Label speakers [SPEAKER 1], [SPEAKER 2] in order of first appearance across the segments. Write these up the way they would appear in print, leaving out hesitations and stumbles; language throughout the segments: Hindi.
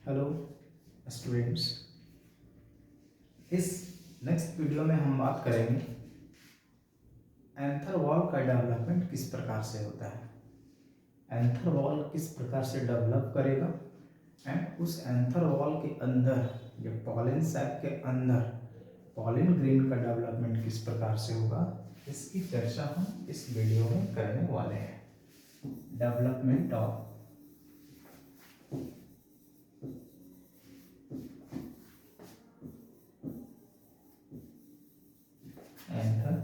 [SPEAKER 1] हेलो स्टूडेंट्स, इस नेक्स्ट वीडियो में हम बात करेंगे एंथर वॉल का डेवलपमेंट किस प्रकार से होता है। एंथर वॉल किस प्रकार से डेवलप करेगा एंड उस एंथर वॉल के अंदर या पॉलिन सैक के अंदर पॉलिन ग्रेन का डेवलपमेंट किस प्रकार से होगा, इसकी चर्चा हम इस वीडियो में करने वाले हैं। Development of anther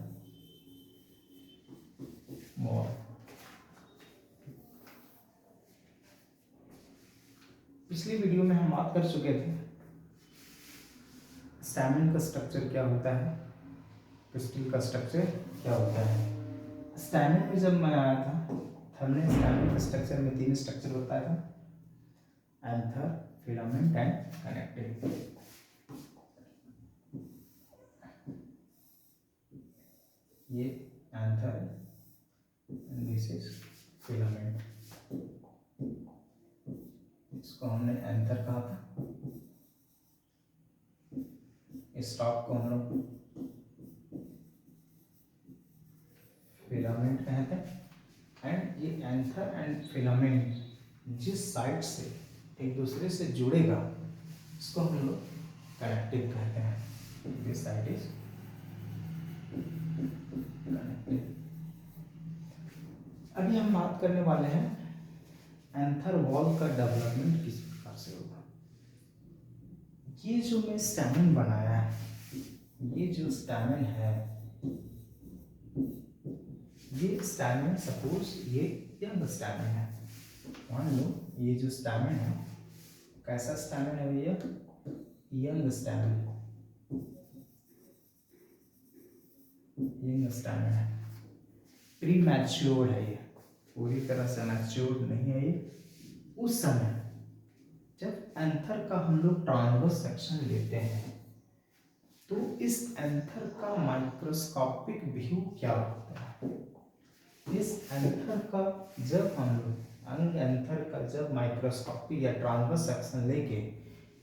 [SPEAKER 1] wall. पिछली वीडियो में हम बात कर चुके थे स्टैमेन का स्ट्रक्चर क्या होता है, पिस्टिल का स्ट्रक्चर क्या होता है। स्टैमेन में जब मैं आया था तो हमने स्टैमेन के स्ट्रक्चर में 3 स्ट्रक्चर बताया था, एंथर, फिलामेंट एंड कनेक्टिव। ये एंथर है एंड दिस इज फिलामेंट। इसको हमने एंथर कहा था, स्टॉक को हम लोग फिलामेंट कहते हैं। एंड ये एंथर एंड फिलामेंट जिस साइड से एक दूसरे से जुड़ेगा इसको हम लोग कनेक्टिव कहते हैं। This side is connective. अभी हम बात करने वाले हैं एंथर वॉल का डेवलपमेंट किस प्रकार से होगा। ये जो मैं स्टैमेन बनाया है, ये जो स्टैमेन है, ये स्टैमेन सपोज ये यंग स्टैमेन है। मान लो ये जो स्टैमेन है कैसा स्टैमेन है भैया, यंग स्टैमेन। यंग स्टैमेन है, प्री मैच्योर्ड है, ये पूरी तरह से मैच्योर्ड नहीं है। ये उस समय जब एंथर का हम लोग ट्रांसवर्स सेक्शन लेते हैं तो इस एंथर का माइक्रोस्कोपिक व्यू क्या होता है। इस एंथर का जब हम लोग एंथर का जब माइक्रोस्कोपिक या ट्रांसवर्स सेक्शन लेके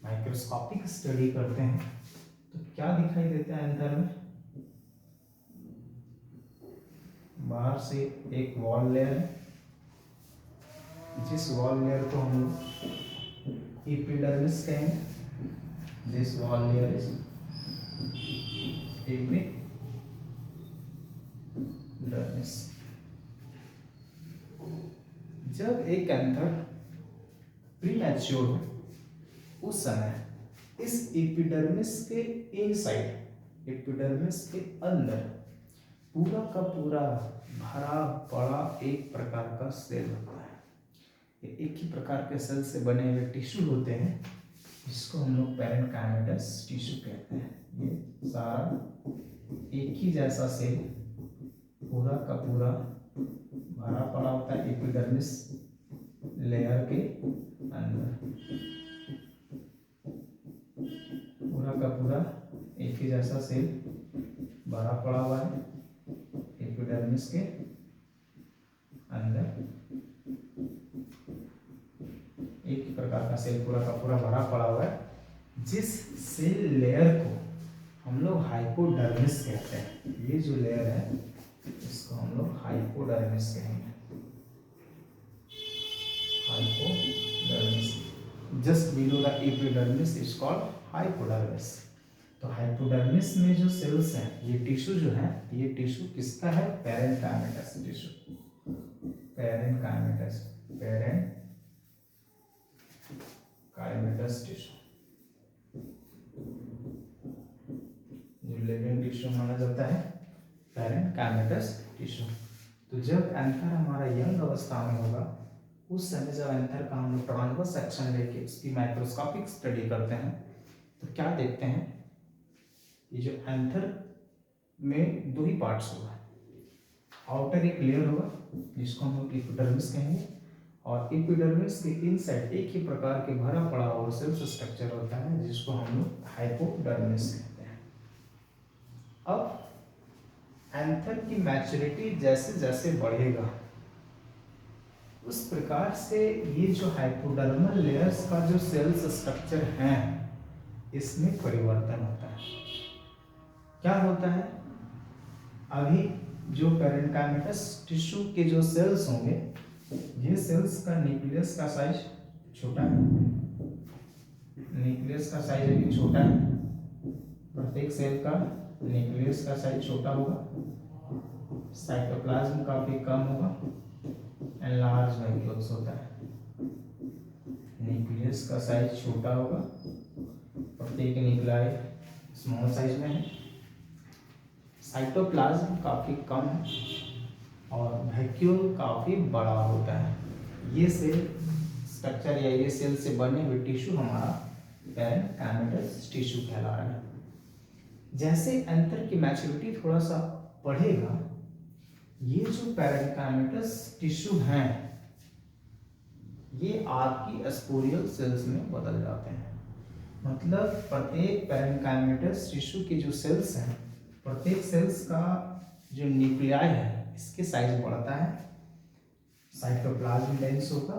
[SPEAKER 1] माइक्रोस्कोपिक स्टडी करते हैं तो क्या दिखाई देता है एंथर में। बाहर से एक वॉल लेयर है, जिस वॉल लेयर को हम लोग एपिडर्मिस कहेंगे। This wall layer is epidermis. जब एक एंथर प्रीमैच्योर है उस समय इस एपिडर्मिस के इनसाइड, एपिडर्मिस के अंदर पूरा का पूरा भरा पड़ा एक प्रकार का सेल होता है। ये एक ही प्रकार के सेल से बने हुए टिश्यू होते हैं, जिसको हम लोग पैरेन्काइमेटस टिश्यू कहते हैं। ये सारा एक ही जैसा सेल पूरा का पूरा भरा पड़ा होता है एपिडर्मिस लेयर के अंदर। पूरा का पूरा एक ही जैसा सेल भरा पड़ा हुआ है एपिडर्मिस के अंदर। एक ही प्रकार का सेल पूरा का पूरा भरा पड़ा हुआ है, जिस सेल लेयर को हम लोग हाइपोडर्मिस कहते हैं। ये जो लेयर है इसको हम लोग हाइपोडर्मिस कहेंगे। Hypodermis just below the epidermis is called hypodermis. तो हाइपोडर्मिस में जो सेल्स हैं, ये टिश्यू जो है, ये टिश्यू किसका है, parenchymatous tissue. Parenchymatous, parenchymatous tissue जो लिविंग टिश्यू माना जाता है, पैरेन्काइमेटस टिश्यू। तो जब एंथर हमारा यंग अवस्था में होगा उस समय जब एंथर का हम लोग ट्रांसवर्स सेक्शन लेके उसकी माइक्रोस्कोपिक स्टडी करते हैं तो क्या देखते हैं, ये जो एंथर में 2 ही पार्ट्स होगा। आउटर एक लेयर होगा जिसको हम लोग एपिडर्मिस कहेंगे, और एपिडर्मिस के इनसाइड एक ही प्रकार के भरा पड़ा हुआ सेल्स स्ट्रक्चर होता है जिसको हम लोग हाइपोडर्मिस कहते हैं। अब एंथर की मैच्योरिटी जैसे जैसे बढ़ेगा उस प्रकार से ये जो हाइपोडर्मल लेयर्स का जो सेल्स स्ट्रक्चर है इसमें परिवर्तन होता है। क्या होता है, अभी जो पेरेन्काइमेटस टिश्यू के जो सेल्स होंगे, ये सेल्स का न्यूक्लियस का साइज छोटा है, न्यूक्लियस का साइज अभी छोटा है, प्रत्येक सेल का न्यूक्लियस का साइज छोटा होगा, साइटोप्लाज्म काफी कम होगा, लार्ज वैक्यूल्स होता है, न्यूक्लियस का साइज छोटा होगा, प्रत्येक न्यूक्लियाई स्मॉल साइज में है, साइटोप्लाज्म काफी कम है और वैक्यूल काफी बड़ा होता है। ये सेल स्ट्रक्चर या ये सेल से बने हुए टिश्यू हमारा पेरेन्काइमेटस टिश्यू कहला रहा है। जैसे एंथर की मैच्योरिटी थोड़ा सा बढ़ेगा, ये जो पेरेन्काइमेटस टिश्यू हैं ये आर्की स्पोरियल सेल्स में बदल जाते हैं। मतलब प्रत्येक पेरेन्काइमेटस टिश्यू के जो सेल्स हैं, प्रत्येक सेल्स का जो न्यूक्लियाई है इसके साइज बढ़ता है, साइटोप्लाज्म डेंस होगा,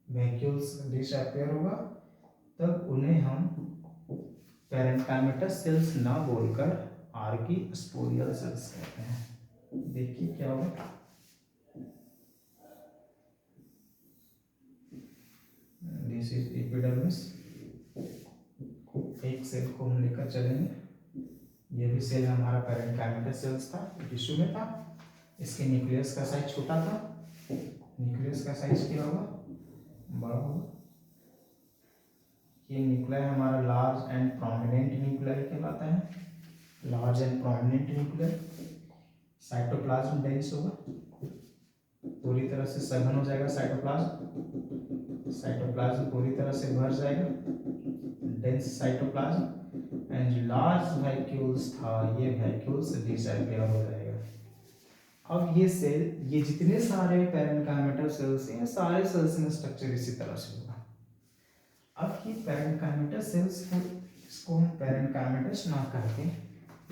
[SPEAKER 1] वैक्यूल्स डिसअपियर होगा, तब उन्हें हम पेरेन्काइमेटस सेल्स ना बोलकर आर्की स्पोरियल सेल्स कहते हैं। देखिए क्या होगा, दिस इज एपिडर्मिस, एक सेल को हम लेकर चलेंगे, ये भी सेल हमारा पेरेन्काइमेटस सेल्स था, टिश्यू में था, इसके न्यूक्लियस का साइज छोटा था, न्यूक्लियस का साइज क्या होगा, बड़ा होगा। ये न्यूक्लियाई हमारा लार्ज एंड प्रोमिनेंट न्यूक्लियाई कहलाता है, large and prominent nuclei. Cytoplasm dense होगा, पूरी तरह से सघन हो जाएगा साइटोप्लाज्म, साइटोप्लाज्म पूरी तरह से भर जाएगा, dense cytoplasm and large vacuoles था, ये वैक्यूल्स डिसअपियर हो जाएगा। अब ये सेल, ये जितने सारे पेरेन्काइमेटस सेल्स हैं, सारे सेल्स में स्ट्रक्चर इसी तरह से होगा। अब ये पेरेन्काइमेटस सेल्स को, इसको हम पेरेन्काइमेटस ना करके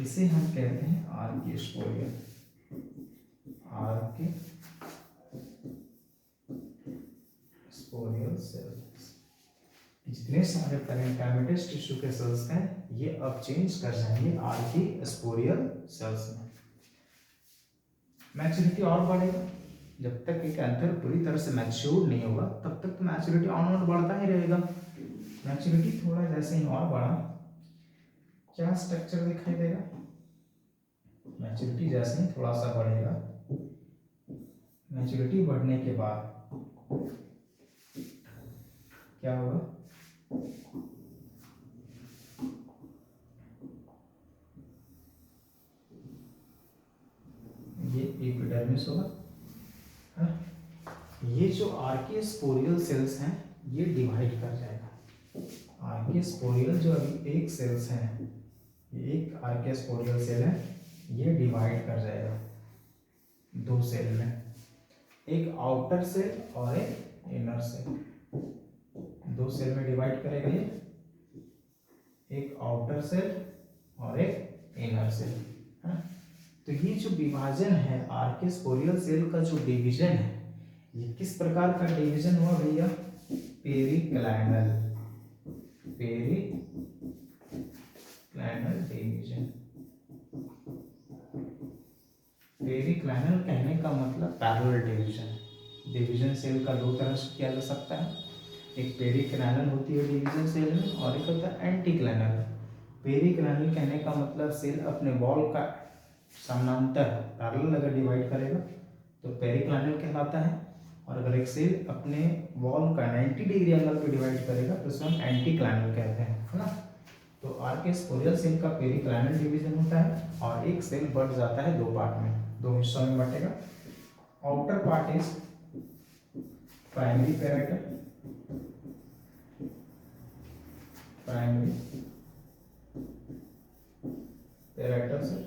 [SPEAKER 1] इसे हम कहते हैं आर्की स्पोरियल, आर्की स्पोरियल सेल्स। जितने सारे पेरेन्काइमेटस टिश्यू के सेल्स हैं ये अब चेंज कर जाएंगे आर्की स्पोरियल सेल्स में। मैच्योरिटी और बढ़ेगा, जब तक एक एंथर पूरी तरह से मैच्योर नहीं होगा तब तक तो मैच्योरिटी ऑन बढ़ता ही रहेगा। मैच्योरिटी थोड़ा जैसे ही और बढ़ा, क्या स्ट्रक्चर दिखाई देगा, मैच्योरिटी जैसे ही थोड़ा सा बढ़ेगा, मैच्योरिटी बढ़ने के बाद क्या होगा, ये एपिडर्मिस होगा, है? ये जो आर्की स्पोरियल सेल्स हैं ये डिवाइड कर जाएगा। आर्की स्पोरियल जो अभी एक सेल्स हैं, ये एक आर्की स्पोरियल सेल है, ये डिवाइड कर जाएगा दो सेल में, एक आउटर सेल और एक इनर सेल, दो सेल में डिवाइड करेगा ये, एक आउटर सेल और एक इनर सेल, है। तो ये जो विभाजन है आर्की स्पोरियल सेल का जो डिवीजन है, ये किस प्रकार का डिवीजन हुआ भैया, पेरिक्लाइनल, पेरिक्लाइनल डिवीजन। पेरिक्लाइनल कहने का मतलब पैरेलल डिवीजन। डिवीजन सेल का दो तरह से किया जा सकता है, एक पेरिक्लाइनल होती है डिवीजन सेल में और एक होता है एंटीक्लाइनल। पेरिक्लाइनल कहने का मतलब सेल अपने वॉल का समानांतर पैरेलल अगर डिवाइड करेगा तो पेरिक्लाइनल कहलाता है, और अगर एक सेल अपने वॉल का 90 डिग्री एंगल पे डिवाइड करेगा तो उसे हम एंटीक्लाइनल कहते हैं, है ना। तो आर्की स्पोरियल सेल का पेरिक्लाइनल डिवीजन होता है और एक सेल बढ़ जाता है दो पार्ट में, दो हिस्सों में बटेगा। Outer part is primary parietal, primary parietal cell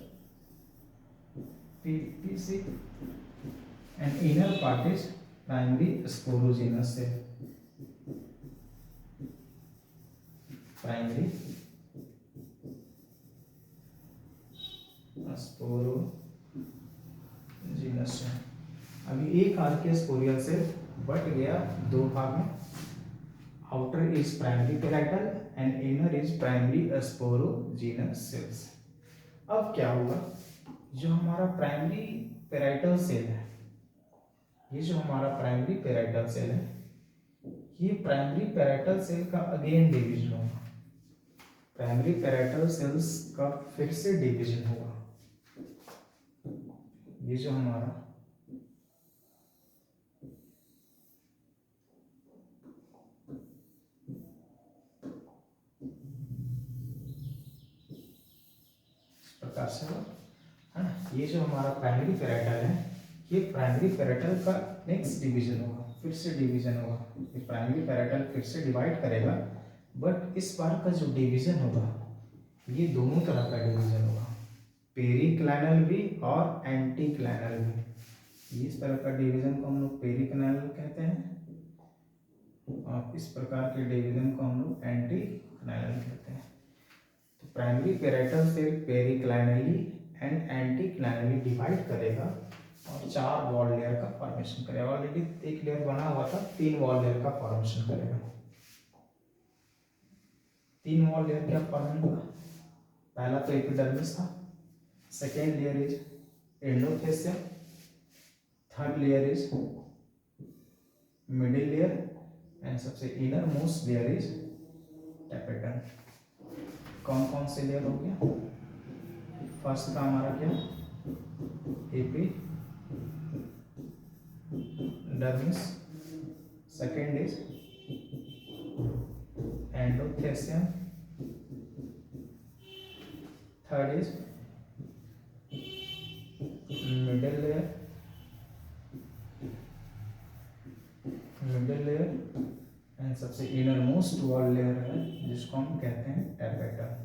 [SPEAKER 1] PPC, and inner part is primary sporogenous cell, primary sporogenous है। अभी एक आर्की स्पोरियल सेल बट गया दो भाग में, outer is primary parietal and inner is primary sporogenous cells. अब क्या होगा, जो हमारा प्राइमरी पेराइटल सेल है, ये जो हमारा प्राइमरी पेराइटल सेल है, ये प्राइमरी पेराइटल सेल का अगेन डिवीजन होगा, प्राइमरी पेराइटल सेल्स का फिर से डिवीजन होगा। ये जो हमारा प्रकार से है ना, ये जो हमारा प्राइमरी पेराइटल है, ये प्राइमरी पेराइटल का नेक्स्ट डिवीजन होगा, फिर से डिवीजन होगा। ये प्राइमरी पेराइटल फिर से डिवाइड करेगा, बट इस बार का जो डिवीजन होगा ये दोनों तरह का डिवीजन होगा, पेरिक्लाइनल भी और एंटीक्लाइनल भी। इस तरह का डिवीजन को हम लोग पेरिक्लाइनल कहते हैं और इस प्रकार के डिवीजन को हम लोग एंटीक्लाइनल कहते हैं। तो primary parietal cell periclinally and anticlinally divide करेगा और 4 वॉल लेयर का फॉर्मेशन करेगा। ऑलरेडी एक लेयर बना हुआ था, 3 वॉल लेयर का फॉर्मेशन करेगा। 3 वॉल लेयर क्या फॉर्मेशन होगा, पहला तो एपिडर्मिस था, second layer is endothecium, third layer is middle layer and सबसे inner most layer is tapetum. कौन कौन से लेयर हो गया, फर्स्ट का हमारा क्या, epidermis, second is endothecium, third is middle layer and सबसे इनर मोस्ट वॉल लेयर है जिसको हम कहते हैं टैपेटम।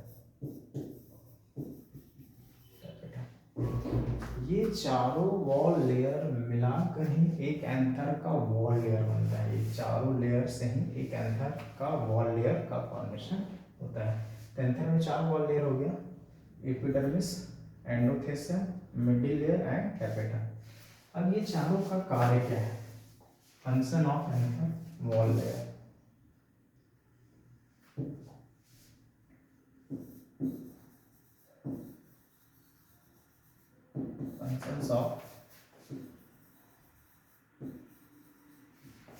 [SPEAKER 1] ये चारों वॉल लेयर मिलाकर ही एक एंथर का वॉल लेयर बनता है। ये चारों लेयर से ही एक एंथर का वॉल लेयर का फॉर्मेशन होता है। तो एंथर में 4 वॉल लेयर हो गया, epidermis, endothecium, middle layer and tapetum. अब ये चारों का कार्य क्या है, function of anther wall layer. Functions of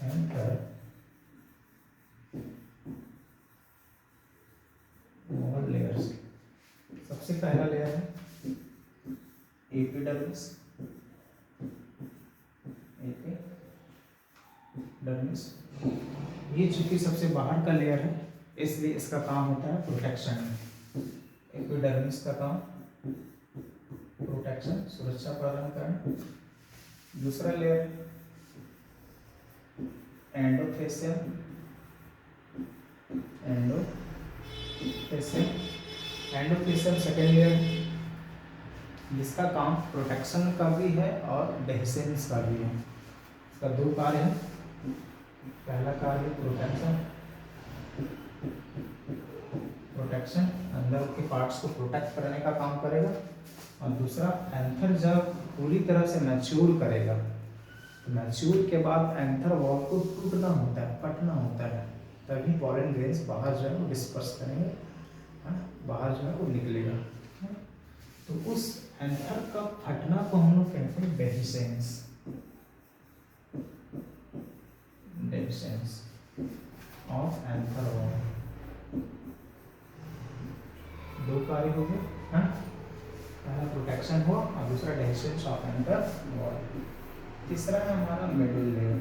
[SPEAKER 1] anther wall layers। सबसे पहला लेयर है एपिडर्मिस। ये चूंकि सबसे बाहर का लेयर है इसलिए इसका काम होता है प्रोटेक्शन। एपिडर्मिस का काम प्रोटेक्शन, सुरक्षा प्रदान करना। दूसरा layer endothecium, endothecium second layer, जिसका काम प्रोटेक्शन का भी है और डेhiscence का भी है। इसका 2 कार्य है, पहला कार्य प्रोटेक्शन, अंदर के पार्ट्स को प्रोटेक्ट करने का काम करेगा, और दूसरा एंथर जब पूरी तरह से मैच्योर करेगा, तो मैच्योर के बाद एंथर वॉल को टूटना होता है, फटना होता है, तभी पॉलन ग्रेन्स बाहर जो है वो डिस्पर्स करेंगे, बाहर जो है वो निकलेगा। तो उस एंथर का फटना को हम लोग कहते हैं डेhiscence ऑफ एंथर वॉल। 2 कार्य हो गए, पहला प्रोटेक्शन हुआ और दूसरा डेhiscence ऑफ एंथर वॉल। तीसरा है हमारा मिडिल लेयर।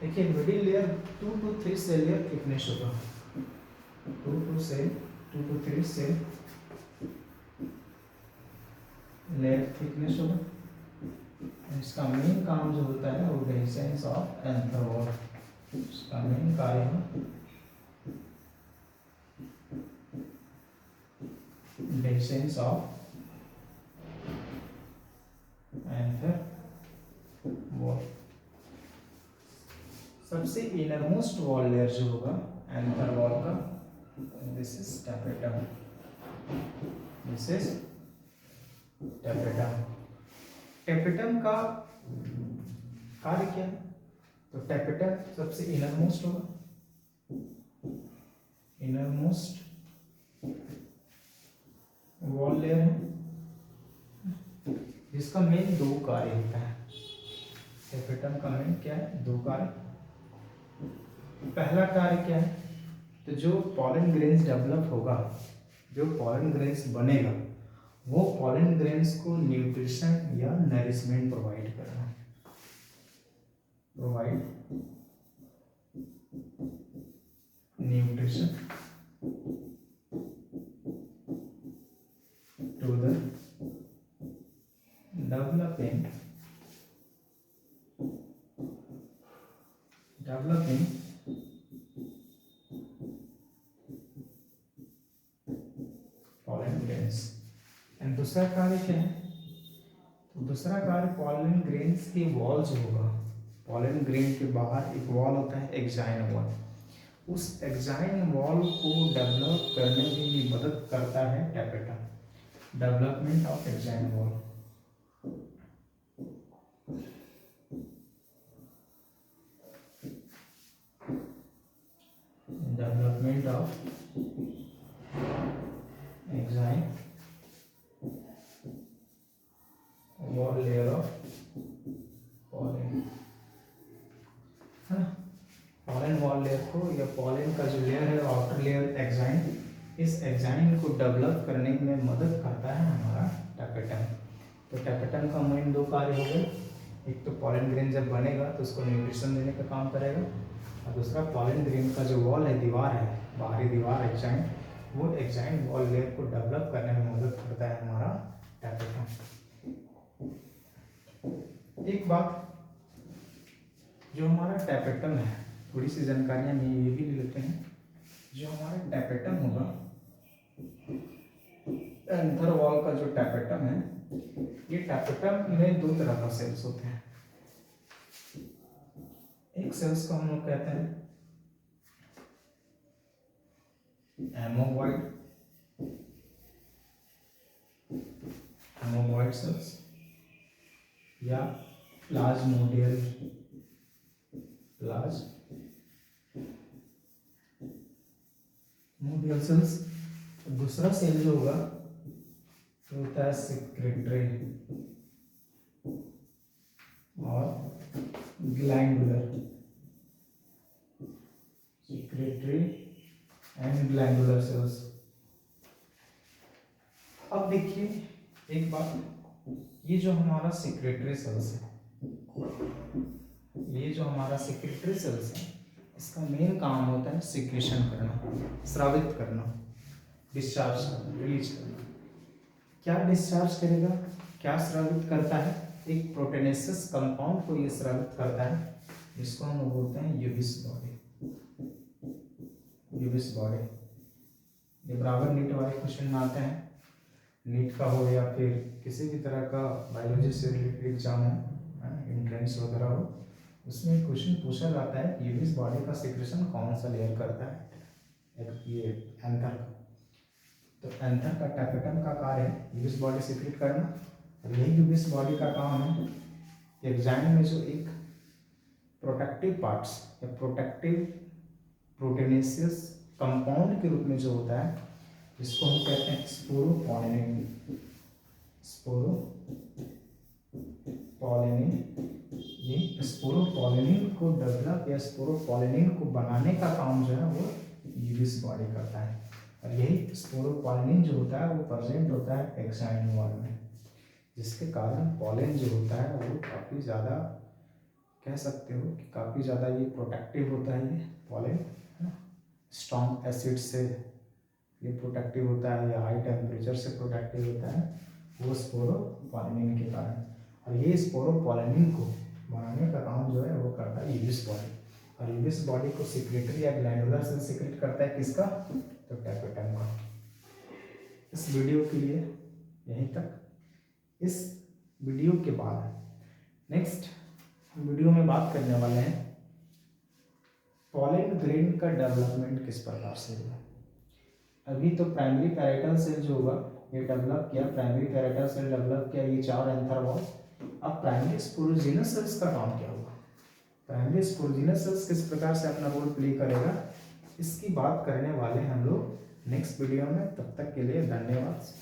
[SPEAKER 1] देखिए middle layer 2 to 3 cell layer thickness होगा, 2 to 3 सेल लेयर थिकनेस होगा। इसका मेन काम जो होता है वो डेhiscence ऑफ एंथर वॉल, इसका मेन कार्य है डेhiscence ऑफ एंथर वॉल। सबसे इनरमोस्ट वॉल लेयर जो होगा एंथर वॉल का, this is tapetum, this is tapetum. Tapetum का कार्य क्या है? तो टेपेटम सबसे इनरमोस्ट होगा, इनरमोस्ट वॉल लेयर है, जिसका मेन दो कार्य होता है। टेपेटम का मेन क्या है? दो कार्य। पहला कार्य क्या है? तो जो पॉलन ग्रेन्स डेवलप होगा, जो पॉलन ग्रेन्स बनेगा, वो पॉलन ग्रेन्स को न्यूट्रिशन या नरिशमेंट प्रोवाइड करना, provide nutrition to the developing pollen grains। And दूसरा कार्य क्या है? तो दूसरा कार्य पॉलन ग्रेन्स की वॉल जो होगा, पॉलन ग्रेन के बाहर एक वॉल होता है, एक्साइन वॉल, उस एक्साइन वॉल को डेवलप करने में भी मदद करता है tapetum, development of exine wall. Development of exine wall layer of pollen, है ना। पॉलन वॉल लेयर को, या पॉलन का जो लेयर है आउटर लेयर एक्साइन, इस एक्साइन को डेवलप करने में मदद करता है हमारा टेपेटम। तो टेपेटम का मेन दो कार्य हो गए, एक तो पॉलन ग्रेन जब बनेगा तो उसको न्यूट्रिशन देने का काम करेगा, और दूसरा पॉलन ग्रेन का जो वॉल है, दीवार है, बाहरी दीवार एक्साइन, वो एक्साइन वॉल लेयर को डेवलप करने में मदद करता है हमारा टेपेटम। एक बात, जो हमारा टेपेटम है, थोड़ी सी जानकारियां हम ये भी ले लेते हैं। जो हमारा टेपेटम होगा, एंथर वॉल का जो टेपेटम है, ये टेपेटम में दो तरह का सेल्स होते हैं। एक सेल्स को हम लोग कहते हैं एमोबॉइड, एमोबॉइड सेल्स, या प्लाज्मोडियल, प्लाज्मोडियल सेल्स। दूसरा सेल जो होगा तो होता है सिक्रेटरी और glandular, secretory and glandular cells. अब देखिए एक बात, ये जो हमारा सिक्रेटरी सेल्स है, ये जो हमारा सिक्रेटरी सेल्स है, इसका मेन काम होता है सिक्रेशन करना, स्रावित करना, डिस्चार्ज करना, रिलीज करना। क्या डिस्चार्ज करेगा, क्या स्रावित करता है? एक प्रोटीनेसियस कंपाउंड को ये स्रावित करता है, जिसको हम बोलते हैं यूबिस बॉडी, यूबिस बॉडी। ये बराबर नीट वाले क्वेश्चन में आते हैं, नीट का हो या फिर किसी भी तरह का बायोलॉजी से रिलेटेड एग्जाम हो, एंट्रेंस वगैरह हो, उसमें क्वेश्चन पूछा जाता है कि यूबिस बॉडी का सिक्रेशन कौन सा लेयर करता है, ये एंथर का। तो एंथर का, टेपेटम का कार्य है यूबिस बॉडी सिक्रेट करना, और यही यूबिस बॉडी का काम है एक्साइन में जो एक प्रोटेक्टिव पार्ट्स या प्रोटेक्टिव प्रोटीनेसियस कंपाउंड के रूप में जो होता है, जिसको हम कहते हैं स्पोरोपोलिनिन, स्पोरोपोलिनिन, ये स्पोरोपोलिनिन को डेवलप या स्पोरोपोलिनिन को बनाने का काम जो है वो यूबिस बॉडी करता है। और यही स्पोरोपोलिनिन जो होता है वो प्रेजेंट होता है एक्साइन वॉल में, जिसके कारण पॉलन जो होता है वो काफ़ी ज़्यादा, कह सकते हो कि काफ़ी ज़्यादा ये प्रोटेक्टिव होता है, ये पॉलन, है ना। स्ट्रॉन्ग एसिड से ये प्रोटेक्टिव होता है, या हाई टेम्परेचर से प्रोटेक्टिव होता है, वो स्पोरोपोलिनिन के कारण। और ये स्पोरोपोलिनिन को बनाने का काम जो है वो करता है यूबिस बॉडी, और यूबिस बॉडी को सिक्रेटरी या ग्लैंडुलर सेल सिक्रेट करता है, किसका? तो टेपेटम का। इस वीडियो के लिए यहीं तक। इस वीडियो के बाद नेक्स्ट वीडियो में बात करने वाले हैं पॉलन ग्रेन का डेवलपमेंट किस प्रकार से होगा। अभी तो प्राइमरी पैराइटल सेल जो होगा ये डेवलप किया, प्राइमरी पैराइटल सेल डेवलप किया, ये चार एंथर वॉल, अब प्राइमरी स्पोरोजिनस सेल्स का काम क्या होगा? प्राइमरी स्पोरोजिनस सेल्स किस प्रकार से अपना रोल प्ले करेगा, इसकी बात करने वाले हम लोग नेक्स्ट वीडियो में। तब तक के लिए धन्यवाद।